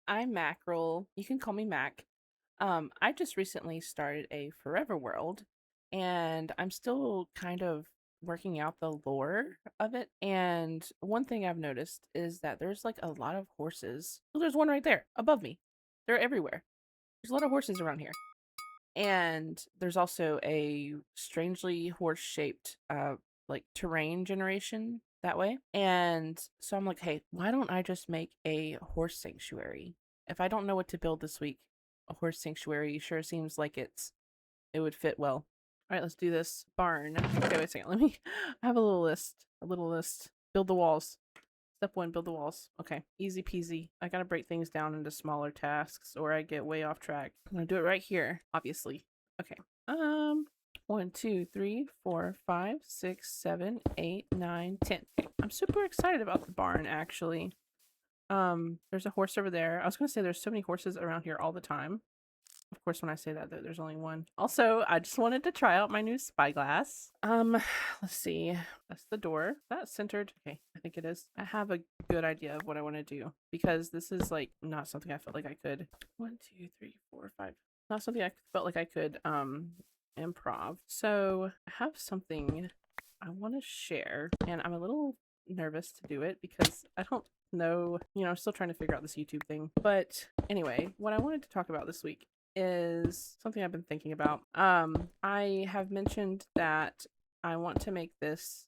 I'm Mackerel. You can call me Mac. I just recently started a Forever World, and I'm still kind of working out the lore of it. And one thing I've noticed is that there's like a lot of horses. Oh, there's one right there above me. They're everywhere. There's a lot of horses around here. And there's also a strangely horse-shaped like terrain generation that way. And so I'm like, hey, why don't I just make a horse sanctuary? If I don't know what to build this week, a horse sanctuary sure seems like it would fit well. All right, let's do this. Barn. Okay, wait a second. Let me I have a little list. A little list. Build the walls. Step one, build the walls. Okay, easy peasy. I gotta break things down into smaller tasks or I get way off track. I'm gonna do it right here, obviously. Okay. One, two, three, four, five, six, 7, 8, 9, 10. Okay. I'm super excited about the barn actually. There's a horse over there. I was gonna say there's so many horses around here all the time. Of course, when I say that, there's only one. Also, I just wanted to try out my new spyglass. Let's see. That's the door. That's centered. Okay, I think it is. I have a good idea of what I want to do because this is like not something I felt like I could. 1, 2, 3, 4, 5. Not something I felt like I could improv. So I have something I want to share, and I'm a little nervous to do it because I don't know. I'm still trying to figure out this YouTube thing. But anyway, what I wanted to talk about this week is something I've been thinking about. I have mentioned that I want to make this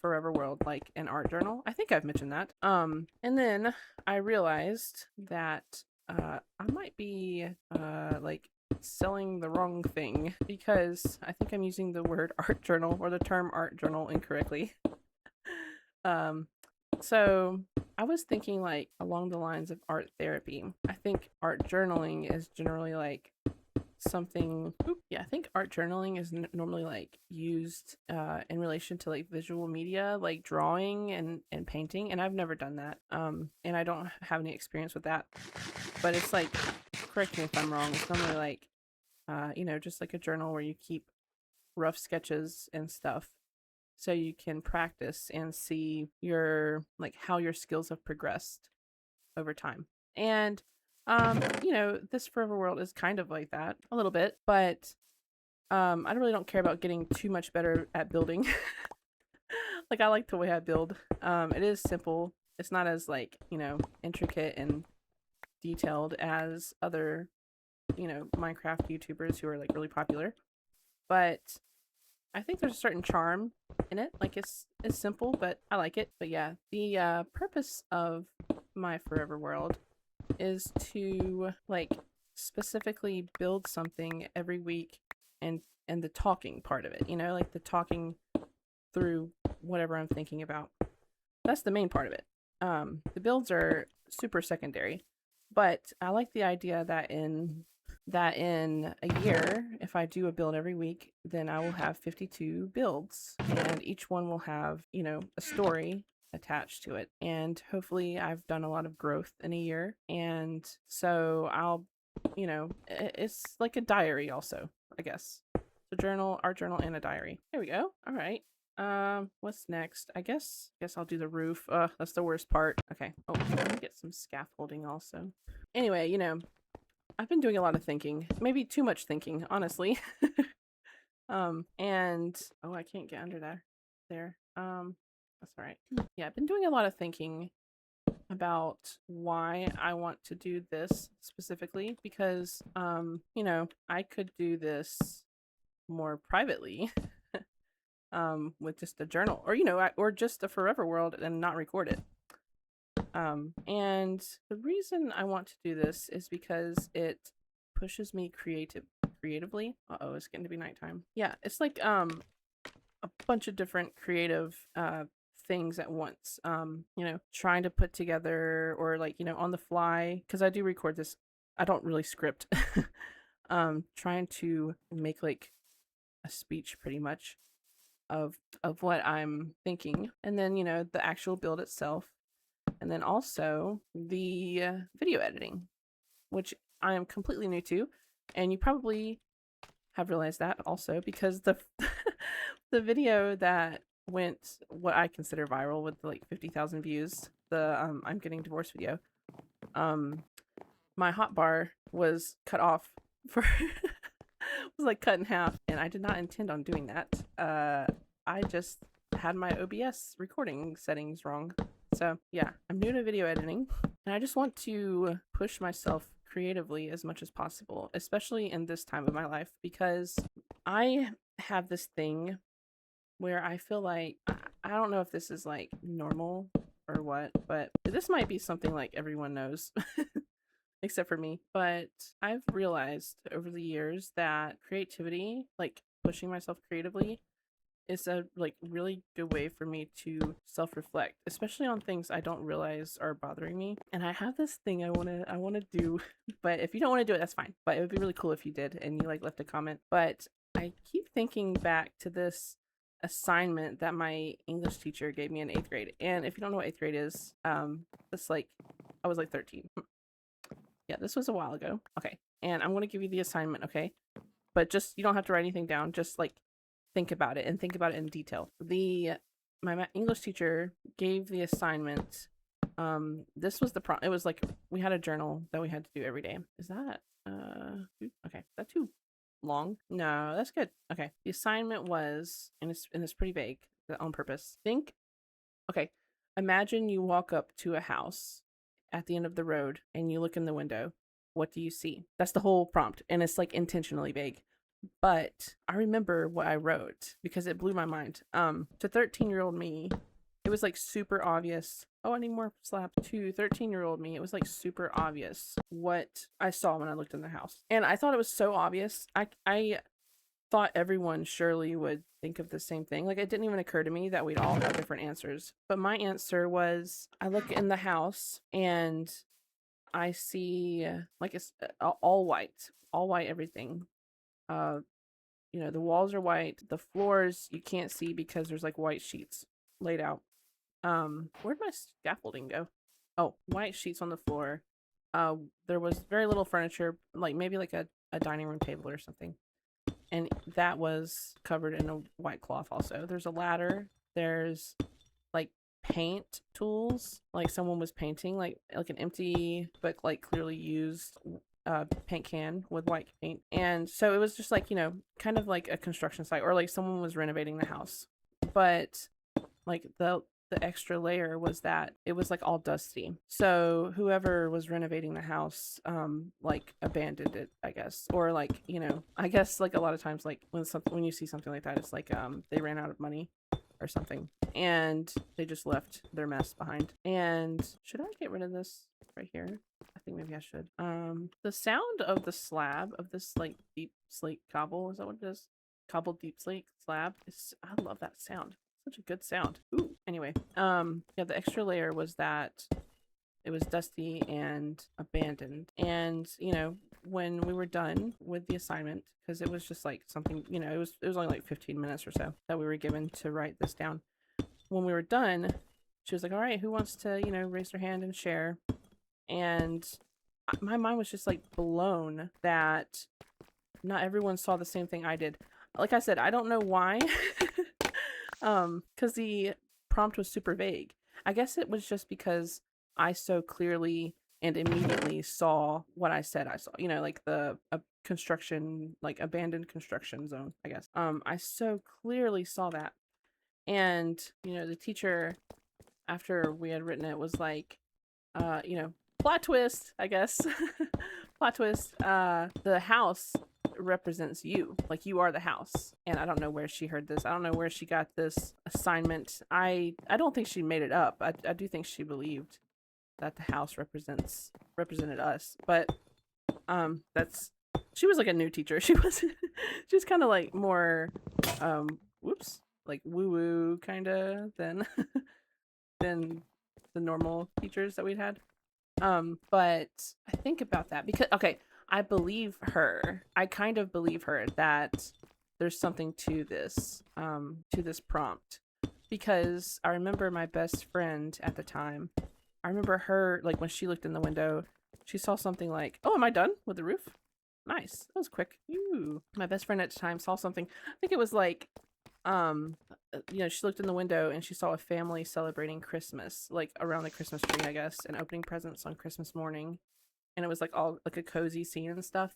Forever World like an art journal. I think I've mentioned that. And then I realized that I might be like selling the wrong thing because I think I'm using the word art journal or the term art journal incorrectly. um so I was thinking like along the lines of art therapy. I think art journaling is generally like something. I think art journaling is normally like used in relation to like visual media, like drawing and painting, and I've never done that. And I don't have any experience with that. But it's like, correct me if I'm wrong, it's normally like just like a journal where you keep rough sketches and stuff so you can practice and see your like how your skills have progressed over time. And this Forever World is kind of like that a little bit, but I really don't care about getting too much better at building. Like I like the way I build. It is simple. It's not as like, intricate and detailed as other, Minecraft YouTubers who are like really popular. But I think there's a certain charm in it. Like it's simple, but I like it. But yeah, the purpose of my Forever World is to like specifically build something every week and the talking part of it, like the talking through whatever I'm thinking about. That's the main part of it. The builds are super secondary, but I like the idea that in a year, if I do a build every week, then I will have 52 builds, and each one will have, a story attached to it. And hopefully, I've done a lot of growth in a year, and so I'll, it's like a diary, also, I guess. So journal, art journal, and a diary. There we go. All right. What's next? I guess I'll do the roof. That's the worst part. Okay. Oh, let me get some scaffolding also. Anyway, I've been doing a lot of thinking, maybe too much thinking, honestly. And oh, I can't get under there. That's all right. Yeah, I've been doing a lot of thinking about why I want to do this specifically because, I could do this more privately, with just a journal, or or just a Forever World and not record it. And the reason I want to do this is because it pushes me creatively. Uh-oh, it's getting to be nighttime. Yeah, it's like a bunch of different creative things at once. Trying to put together or like, on the fly, because I do record this. I don't really script. Trying to make like a speech pretty much of what I'm thinking, and then the actual build itself, and then also the video editing, which I am completely new to, and you probably have realized that also because the the video that went what I consider viral with like 50,000 views, the I'm getting divorced video, my hot bar was cut off for was like cut in half, and I did not intend on doing that. I just had my OBS recording settings wrong. So yeah, I'm new to video editing, and I just want to push myself creatively as much as possible, especially in this time of my life, because I have this thing where I feel like I don't know if this is like normal or what, but this might be something like everyone knows. Except for me. But I've realized over the years that creativity, like pushing myself creatively, is a like really good way for me to self-reflect, especially on things I don't realize are bothering me. And I have this thing I wanna do, but if you don't want to do it, that's fine. But it would be really cool if you did and you like left a comment. But I keep thinking back to this assignment that my English teacher gave me in 8th grade. And if you don't know what 8th grade is, it's like I was like 13. Yeah, this was a while ago. Okay. And I'm going to give you the assignment, okay? But just, you don't have to write anything down. Just like think about it and think about it in detail. My English teacher gave the assignment. This was the it was like we had a journal that we had to do every day. Is that okay, is that too long? No, that's good. Okay. The assignment was, and it's pretty vague on purpose. Okay, imagine you walk up to a house at the end of the road and you look in the window. What do you see? That's the whole prompt, and it's like intentionally vague. But I remember what I wrote because it blew my mind. To 13-year-old me, it was like super obvious. Oh, I need more slap. To 13-year-old me, it was like super obvious what I saw when I looked in the house. And I thought it was so obvious. I thought everyone surely would think of the same thing. Like, it didn't even occur to me that we'd all have different answers. But my answer was, I look in the house and I see like it's all white everything. The walls are white. The floors you can't see because there's like white sheets laid out. Where'd my scaffolding go? Oh, white sheets on the floor. There was very little furniture, like maybe like a dining room table or something. And that was covered in a white cloth also. There's a ladder. There's like paint tools, like someone was painting, like an empty but like clearly used paint can with white paint. And so it was just like, kind of like a construction site, or like someone was renovating the house. But like the extra layer was that it was like all dusty. So whoever was renovating the house like abandoned it, I guess. Or like, I guess like a lot of times, like when you see something like that, it's like they ran out of money or something and they just left their mess behind. And should I get rid of this right here? I think maybe I should. The sound of the slab of this like deep slate cobble, is that what it is? Cobbled deep slate slab. I love that sound. Such a good sound. Ooh. Anyway, yeah, the extra layer was that it was dusty and abandoned. And when we were done with the assignment, because it was just like something, it was only like 15 minutes or so that we were given to write this down. When we were done, she was like, all right, who wants to raise their hand and share? And my mind was just like blown that not everyone saw the same thing I did. Like I said, I don't know why. Because the prompt was super vague. I guess it was just because I so clearly and immediately saw what I said I saw. Like the construction, like abandoned construction zone, I guess. I so clearly saw that. And, the teacher, after we had written it, was like, plot twist, I guess. Plot twist. The house represents you, like you are the house. And I don't know where she heard this. I don't know where she got this assignment. I don't think she made it up. I do think she believed that the house represented us. But she was like a new teacher. She was kind of like more like woo woo kind of than than the normal teachers that we'd had. But I think about that because I believe her. I kind of believe her that there's something to this prompt, because I remember my best friend at the time. I remember her, like, when she looked in the window, she saw something like, "Oh, am I done with the roof? Nice, that was quick." Ooh. My best friend at the time saw something. I think it was like she looked in the window and she saw a family celebrating Christmas, like around the Christmas tree, I guess, and opening presents on Christmas morning. And it was like all like a cozy scene and stuff.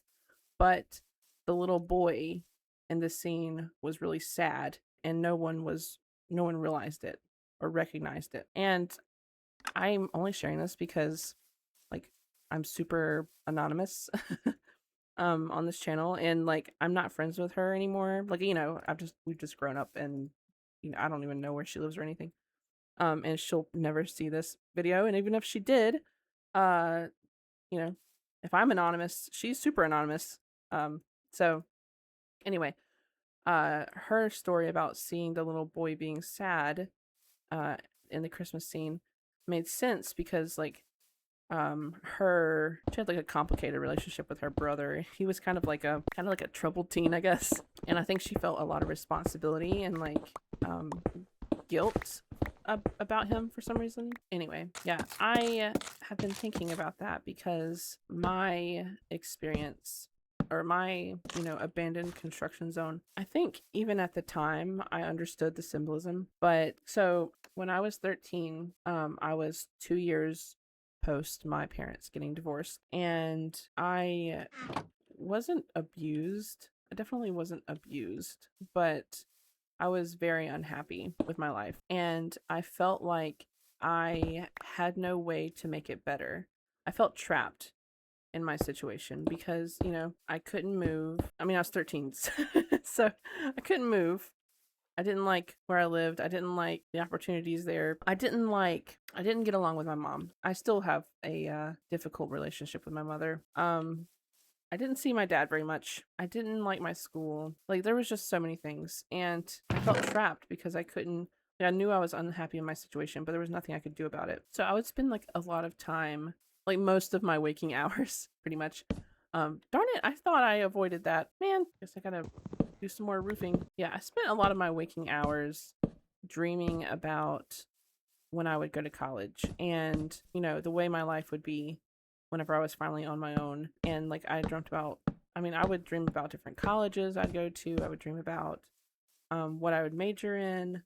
But the little boy in this scene was really sad, and no one realized it or recognized it. And I'm only sharing this because like I'm super anonymous on this channel, and like I'm not friends with her anymore. Like, we've just grown up, and I don't even know where she lives or anything. And she'll never see this video, and even if she did, uh you know, if I'm anonymous, she's super anonymous. So anyway, her story about seeing the little boy being sad uh in the Christmas scene made sense because like she had like a complicated relationship with her brother. He was kind of like a troubled teen, I guess. And I think she felt a lot of responsibility and like um guilt about him for some reason. Anyway, yeah, I have been thinking about that because my experience or my, abandoned construction zone, I think even at the time I understood the symbolism. But so when I was 13, I was 2 years post my parents getting divorced, and I wasn't abused. I definitely wasn't abused, but I was very unhappy with my life, and I felt like I had no way to make it better. I felt trapped in my situation because, I couldn't move. I mean, I was 13, so I couldn't move. I didn't like where I lived. I didn't like the opportunities there. I didn't get along with my mom. I still have a difficult relationship with my mother. I didn't see my dad very much. I didn't like my school. Like, there was just so many things. And I felt trapped because I couldn't. Like, I knew I was unhappy in my situation, but there was nothing I could do about it. So I would spend like a lot of time, like most of my waking hours, pretty much. Darn it, I thought I avoided that. Man, guess I gotta do some more roofing. Yeah, I spent a lot of my waking hours dreaming about when I would go to college and, the way my life would be whenever I was finally on my own. And like I would dream about different colleges I'd go to. I would dream about what I would major in.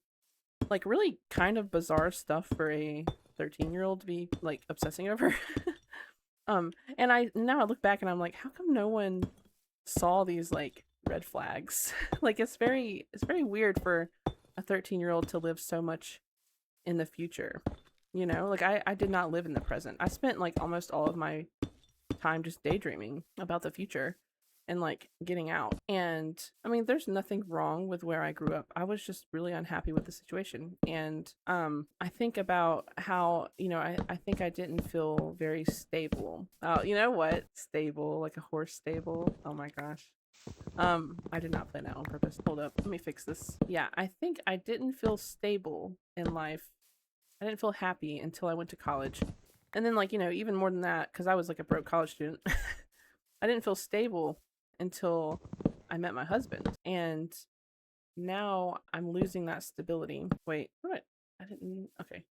Like really kind of bizarre stuff for a 13-year-old to be like obsessing over. And I now I look back and I'm like, how come no one saw these like red flags? Like it's very weird for a 13-year-old to live so much in the future. Like I did not live in the present. I spent like almost all of my time just daydreaming about the future and like getting out. And I mean, there's nothing wrong with where I grew up. I was just really unhappy with the situation. And I think about how, I think I didn't feel very stable. Oh, you know what? Stable, like a horse stable. Oh my gosh. I did not plan that on purpose. Hold up. Let me fix this. Yeah, I think I didn't feel stable in life. I didn't feel happy until I went to college. And then, like, even more than that, because I was like a broke college student, I didn't feel stable until I met my husband. And now I'm losing that stability. Wait, what? I didn't. Okay.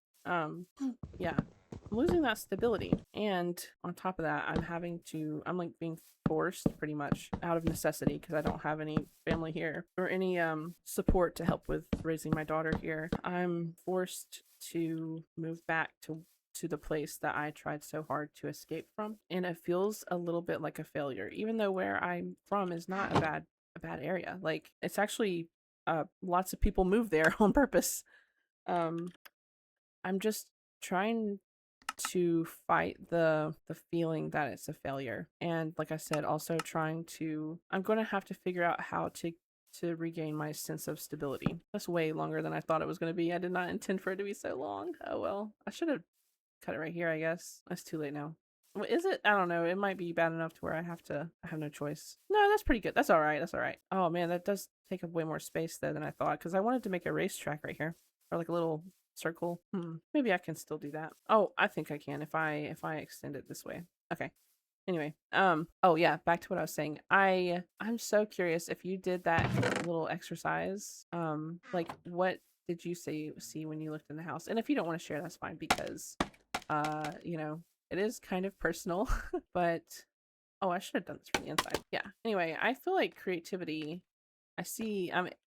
Yeah, I'm losing that stability. And on top of that, I'm like being forced pretty much out of necessity because I don't have any family here or any support to help with raising my daughter here. I'm forced to move back to the place that I tried so hard to escape from, and it feels a little bit like a failure, even though where I'm from is not a bad area. Like it's actually lots of people move there on purpose. Um, I'm just trying to fight the feeling that it's a failure, and like I said, also I'm going to have to figure out how to regain my sense of stability. That's way longer than I thought it was going to be. I did not intend for it to be so long. Oh well, I should have cut it right here, I guess. That's too late now. What is it? I don't know. It might be bad enough to where I have no choice. No, that's pretty good. That's all right. That's all right. Oh man, that does take up way more space though than I thought, because I wanted to make a racetrack right here, or like a little circle. Maybe I can still do that. Oh, I think I can if I extend it this way. Okay. Anyway, oh yeah, back to what I was saying. I'm so curious if you did that little exercise. Like what did you see when you looked in the house? And if you don't want to share, that's fine because it is kind of personal, but oh, I should have done this from the inside. Yeah. Anyway, I feel like creativity, I see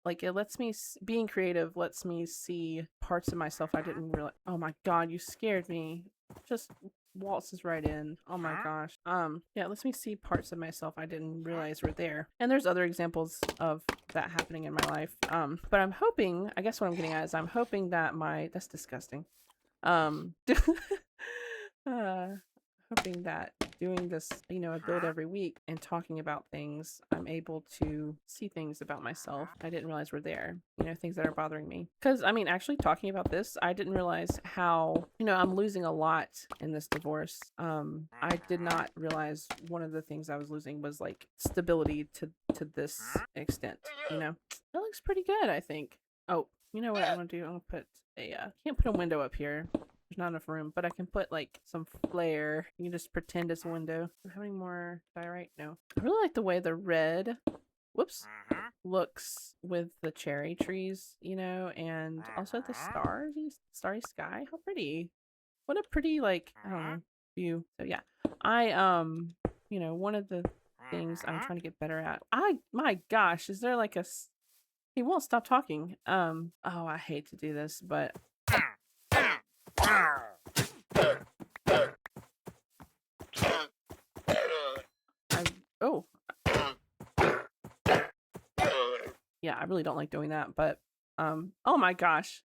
like it lets me being creative lets me see parts of myself I didn't realize. Oh my god, you scared me. Just waltzes right in. Oh my gosh. Yeah, it lets me see parts of myself I didn't realize were there. And there's other examples of that happening in my life. But I'm hoping, I guess what I'm getting at is I'm hoping that that's disgusting. uh hoping that doing this, a build every week and talking about things, I'm able to see things about myself I didn't realize were there, things that are bothering me. Because, I mean, actually talking about this, I didn't realize how, I'm losing a lot in this divorce. I did not realize one of the things I was losing was like stability to this extent, That looks pretty good, I think. Oh, you know what I'm gonna do? I'm gonna put can't put a window up here. There's not enough room, but I can put like some flare. You can just pretend it's a window. Do I have any more diorite? No. I really like the way the red, whoops, looks with the cherry trees, and also the starry sky. How pretty. What a pretty, like, I don't know, view. So yeah, one of the things I'm trying to get better at. My gosh, is there like he won't stop talking. Oh, I hate to do this, but oh, yeah, I really don't like doing that, but oh my gosh.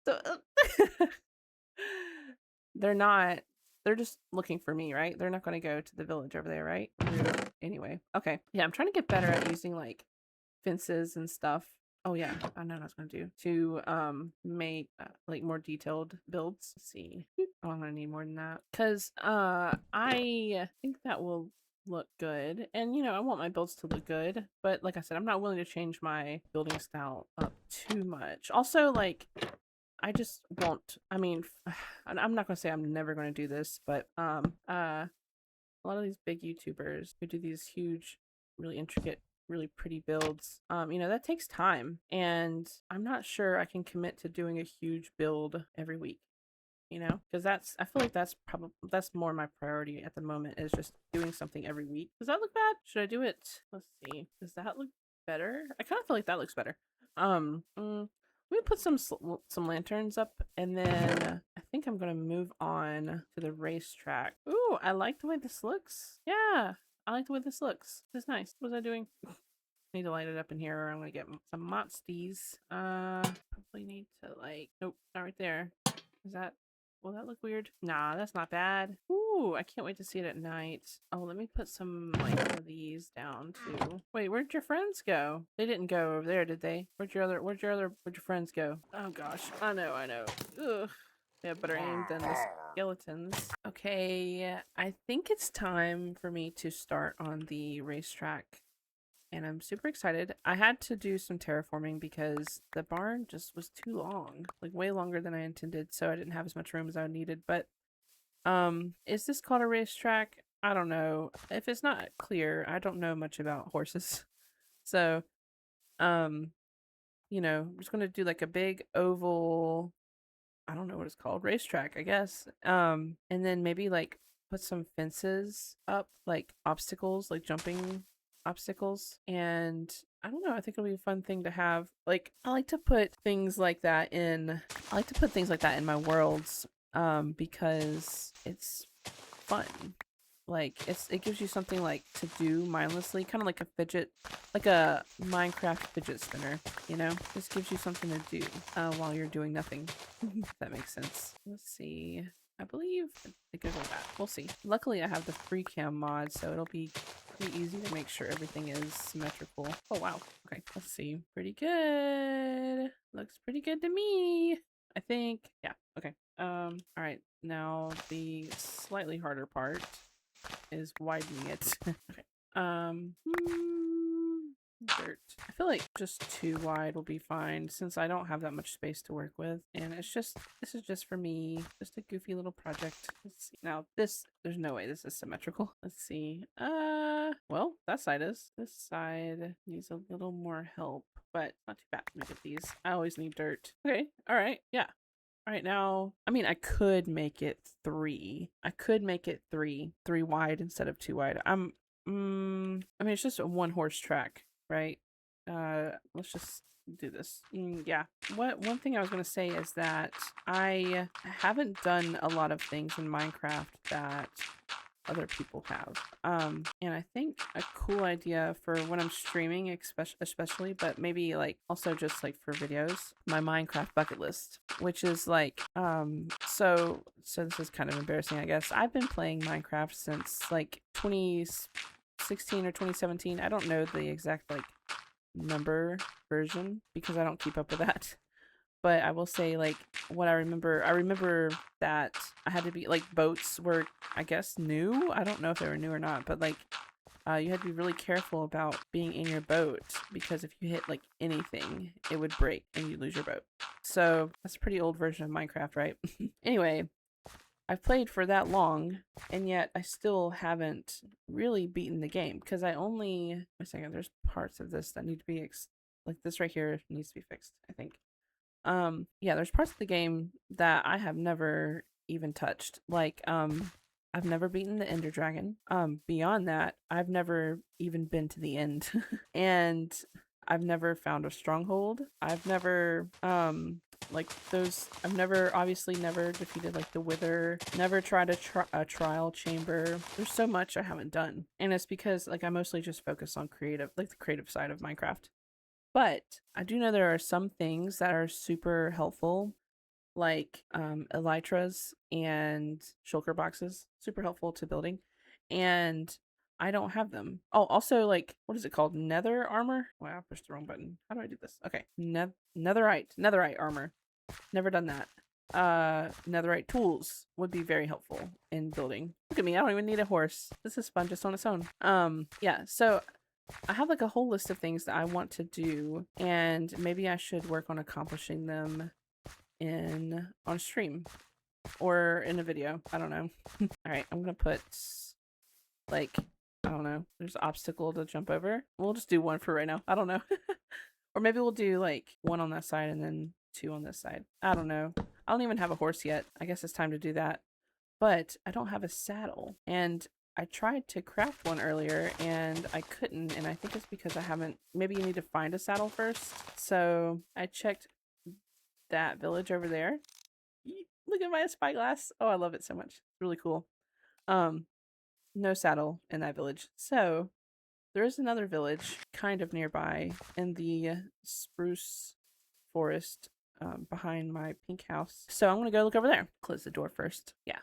They're just looking for me, right? They're not going to go to the village over there, right? Anyway, okay. Yeah, I'm trying to get better at using like fences and stuff. Oh yeah, I know what I was gonna do to make like more detailed builds. Let's see. Oh, I'm gonna need more than that because I think that will look good, and I want my builds to look good, but like I said, I'm not willing to change my building style up too much. Also, like I just won't. I mean, I'm not gonna say I'm never gonna do this, but a lot of these big YouTubers who do these huge, really intricate, really pretty builds, that takes time, and I'm not sure I can commit to doing a huge build every week. Because I feel like that's more my priority at the moment is just doing something every week. Does that look bad? Should I do it? Let's see. Does that look better? I kind of feel like that looks better. Let me put some lanterns up, and then I think I'm gonna move on to the racetrack. Ooh, I like the way this looks. Yeah, I like the way this looks. This is nice. What was I doing? Need to light it up in here, or I'm gonna get some motsties. Probably need to nope, not right there. Is that? Will that look weird? Nah, that's not bad. Ooh, I can't wait to see it at night. Oh, let me put some of these down too. Wait, where'd your friends go? They didn't go over there, did they? Where'd your friends go? Oh gosh, I know. Ugh. They have better aim than the skeletons. Okay, I think it's time for me to start on the racetrack, and I'm super excited. I had to do some terraforming because the barn just was too long, like way longer than I intended, so I didn't have as much room as I needed. But is this called a racetrack? I don't know. If it's not clear, I don't know much about horses. So, I'm just gonna do like a big oval, I don't know what it's called, racetrack, I guess. And then maybe like put some fences up, like obstacles, like jumping obstacles. And I don't know, I think it'll be a fun thing to have. Like I like to put things like that in my worlds because it's fun. Like it gives you something like to do mindlessly, kind of like a Minecraft fidget spinner, Just gives you something to do while you're doing nothing. If that makes sense. Let's see. I believe it goes like that. We'll see. Luckily I have the Freecam mod, so it'll be pretty easy to make sure everything is symmetrical. Oh wow. Okay, let's see. Pretty good. Looks pretty good to me, I think. Yeah, okay. All right, now the slightly harder part is widening it. Okay. Dirt. I feel like just too wide will be fine since I don't have that much space to work with, and this is just for me, just a goofy little project. Let's see. Now there's no way this is symmetrical. Let's see. Well, that side is. This side needs a little more help, but not too bad. Let me get these. I always need dirt. Okay. All right. Yeah. All right, now, I mean, I could make it three. I could make it three wide instead of two wide. I mean, it's just a one horse track, right? let's just do this. Yeah. One thing I was gonna say is that I haven't done a lot of things in Minecraft that other people have. And I think a cool idea for when I'm streaming, especially, but maybe like also just like for videos, my Minecraft bucket list, which is like, so this is kind of embarrassing, I guess. I've been playing Minecraft since like 2016 or 2017. I don't know the exact like number version because I don't keep up with that. But I will say, like, what I remember that I had to be like boats were, I guess, new. I don't know if they were new or not, but like you had to be really careful about being in your boat because if you hit like anything, it would break and you lose your boat. So that's a pretty old version of Minecraft, right? Anyway, I've played for that long, and yet I still haven't really beaten the game because I only. Wait a second, there's parts of this that need to be like this right here needs to be fixed, I think. Yeah, there's parts of the game that I have never even touched. Like, I've never beaten the Ender Dragon. Beyond that, I've never even been to the end. And I've never found a stronghold. I've never, like those, I've never, obviously never defeated like the Wither, never tried a trial chamber. There's so much I haven't done. And it's because like I mostly just focus on creative, like the creative side of Minecraft. But I do know there are some things that are super helpful, like elytras and shulker boxes, super helpful to building. And I don't have them. Oh, also, like, what is it called? Nether armor? Wow, I pushed the wrong button. How do I do this? Okay, netherite armor. Never done that. Netherite tools would be very helpful in building. Look at me, I don't even need a horse. This is fun just on its own. Yeah, so I have like a whole list of things that I want to do, and maybe I should work on accomplishing them on stream or in a video. I don't know. All right, I'm gonna put like I don't know. There's an obstacle to jump over. We'll just do one for right now. I don't know. Or maybe we'll do like one on that side and then two on this side. I don't know. I don't even have a horse yet. I guess it's time to do that. But I don't have a saddle, and I tried to craft one earlier and I couldn't, and I think it's because I haven't. Maybe you need to find a saddle first. So I checked that village over there. Look at my spyglass. Oh, I love it so much. It's really cool. No saddle in that village. So there is another village kind of nearby in the spruce forest behind my pink house. So I'm gonna go look over there. Close the door first. Yeah,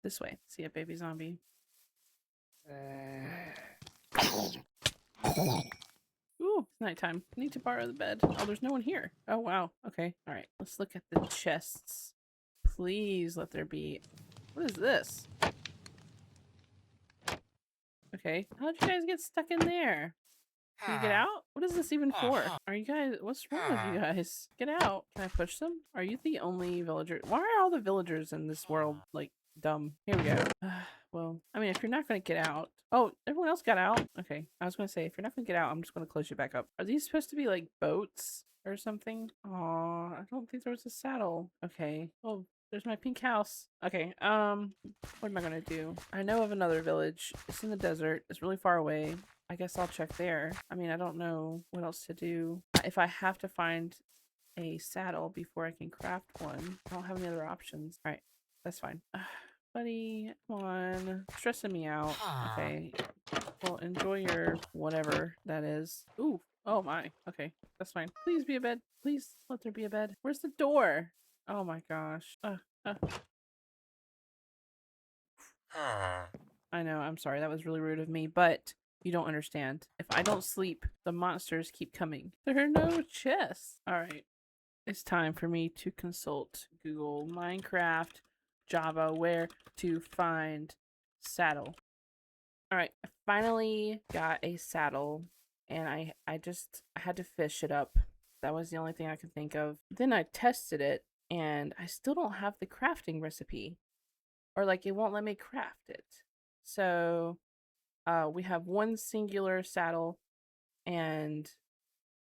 this way. See a baby zombie. Ooh, it's nighttime. I need to borrow the bed. Oh, there's no one here. Oh, wow. Okay. All right. Let's look at the chests. Please let there be. What is this? Okay. How'd you guys get stuck in there? Can you get out? What is this even for? Are you guys... What's wrong with you guys? Get out. Can I push them? Are you the only villager? Why are all the villagers in this world, like, dumb? Here we go. Well, I mean, if you're not going to get out... Oh, everyone else got out? Okay. I was going to say, if you're not going to get out, I'm just going to close you back up. Are these supposed to be, like, boats or something? Aw, I don't think there was a saddle. Okay. Oh, there's my pink house. Okay, what am I gonna do? I know of another village. It's in the desert. It's really far away. I guess I'll check there. I mean, I don't know what else to do. If I have to find a saddle before I can craft one, I don't have any other options. All right, that's fine. Buddy, come on. Stressing me out. Okay. Well, enjoy your whatever that is. Ooh. Oh my. Okay, that's fine. Please be a bed. Please let there be a bed. Where's the door? Oh my gosh. I know, I'm sorry. That was really rude of me, but you don't understand. If I don't sleep, the monsters keep coming. There are no chests. All right. It's time for me to consult Google Minecraft Java where to find saddle. All right. I finally got a saddle, and I had to fish it up. That was the only thing I could think of. Then I tested it, and I still don't have the crafting recipe, or like it won't let me craft it. So we have one singular saddle, and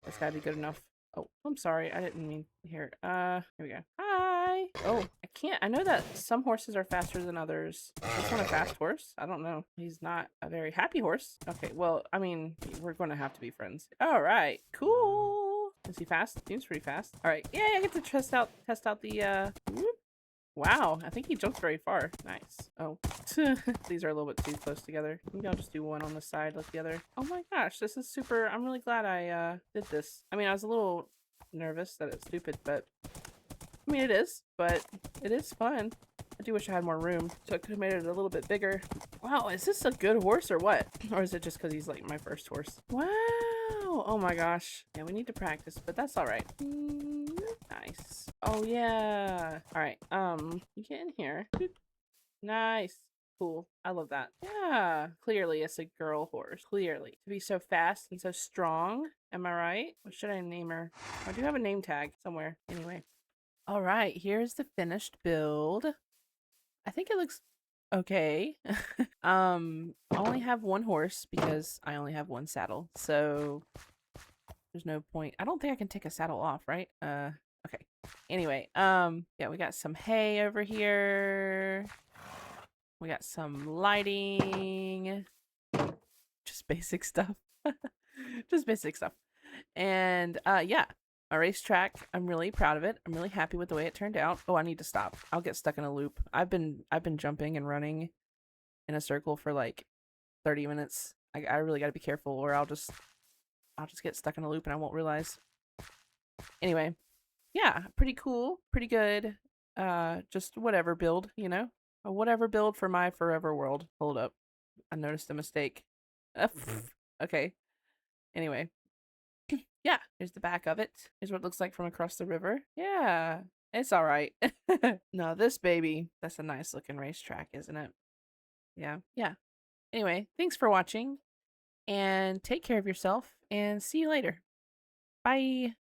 it's gotta be good enough. Oh, I'm sorry, I didn't mean here. Here we go. Hi. Oh, I can't. I know that some horses are faster than others. Is this one a fast horse? I don't know. He's not a very happy horse. Okay, well, I mean, we're going to have to be friends. All right, cool. Is he fast? Seems pretty fast. All right, yeah, I get to test out the. Whoop. Wow, I think he jumped very far. Nice. Oh, these are a little bit too close together. Maybe I'll just do one on the side like the other. Oh my gosh, this is super. I'm really glad I did this. I mean, I was a little nervous that it's stupid, but I mean, it is, but it is fun. I do wish I had more room, so I could have made it a little bit bigger. Wow, is this a good horse or what? Or is it just because he's like my first horse? Wow! Oh my gosh. Yeah, we need to practice, but that's all right. Nice. Oh yeah. All right. You get in here. Nice. Cool. I love that. Yeah. Clearly, it's a girl horse. Clearly, to be so fast and so strong. Am I right? What should I name her? I do have a name tag somewhere. Anyway. All right, here's the finished build. I think it looks okay. I only have one horse because I only have one saddle. So there's no point. I don't think I can take a saddle off, right? Okay. Anyway, yeah, we got some hay over here. We got some lighting. Just basic stuff. Just basic stuff. And yeah, a racetrack. I'm really proud of it. I'm really happy with the way it turned out. Oh, I need to stop. I'll get stuck in a loop. I've been jumping and running in a circle for like 30 minutes. I really got to be careful or I'll just get stuck in a loop and I won't realize. Anyway, yeah, pretty cool, pretty good. Just whatever build, you know? A whatever build for my forever world. Hold up. I noticed a mistake. Okay. Anyway, yeah, here's the back of it. Here's what it looks like from across the river. Yeah, it's all right. No, this baby, that's a nice looking racetrack, isn't it? Yeah, yeah. Anyway, thanks for watching and take care of yourself and see you later. Bye.